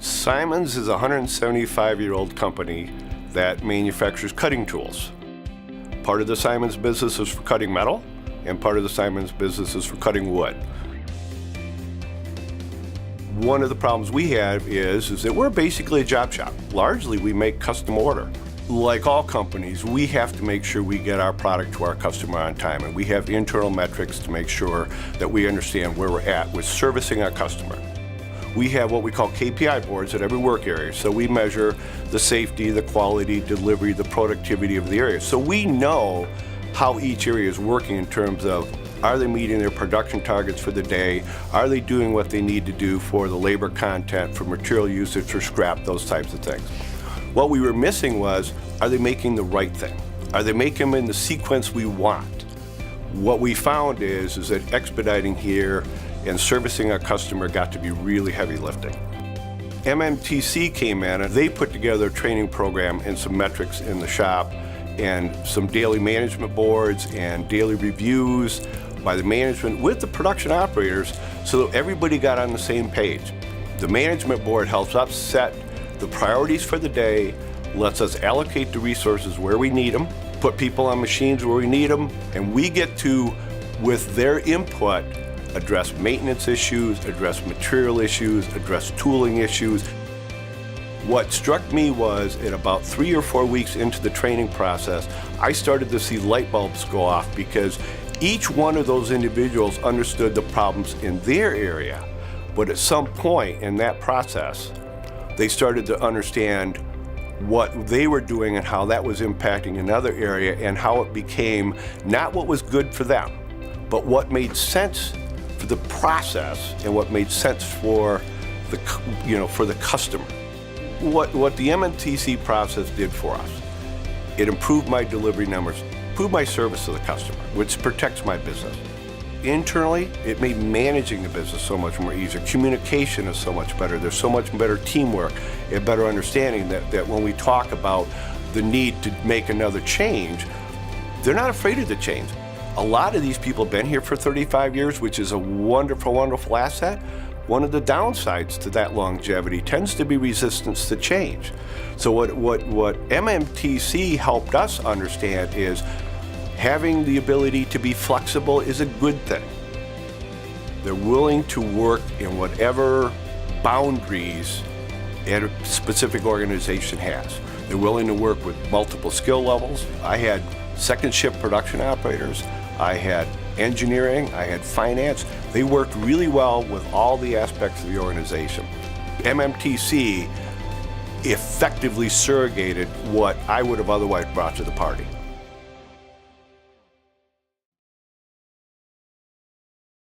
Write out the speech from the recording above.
Simonds is a 175-year-old company that manufactures cutting tools. Part of the Simonds business is for cutting metal, and part of the Simonds business is for cutting wood. One of the problems we have is that we're basically a job shop. Largely, we make custom order. Like all companies, we have to make sure we get our product to our customer on time, and we have internal metrics to make sure that we understand where we're at with servicing our customer. We have what we call KPI boards at every work area, so we measure the safety, the quality, delivery, the productivity of the area. So we know how each area is working in terms of, are they meeting their production targets for the day? Are they doing what they need to do for the labor content, for material usage, for scrap, those types of things? What we were missing was, are they making the right thing? Are they making them in the sequence we want? What we found is that expediting here and servicing our customer got to be really heavy lifting. MMTC came in and they put together a training program and some metrics in the shop and some daily management boards and daily reviews by the management with the production operators so that everybody got on the same page. The management board helps us set the priorities for the day, lets us allocate the resources where we need them, put people on machines where we need them, and we get to, with their input, address maintenance issues, address material issues, address tooling issues. What struck me was at about 3 or 4 weeks into the training process, I started to see light bulbs go off because each one of those individuals understood the problems in their area, but at some point in that process, they started to understand what they were doing and how that was impacting another area and how it became not what was good for them, but what made sense for the process and what made sense for the, for the customer. What the MMTC process did for us, it improved my delivery numbers, improved my service to the customer, which protects my business. Internally, it made managing the business so much more easier. Communication is so much better. There's so much better teamwork and better understanding that when we talk about the need to make another change, they're not afraid of the change. A lot of these people have been here for 35 years, which is a wonderful, wonderful asset. One of the downsides to that longevity tends to be resistance to change. So what MMTC helped us understand is having the ability to be flexible is a good thing. They're willing to work in whatever boundaries a specific organization has. They're willing to work with multiple skill levels. I had second shift production operators, I had engineering, I had finance. They worked really well with all the aspects of the organization. MMTC effectively surrogated what I would have otherwise brought to the party.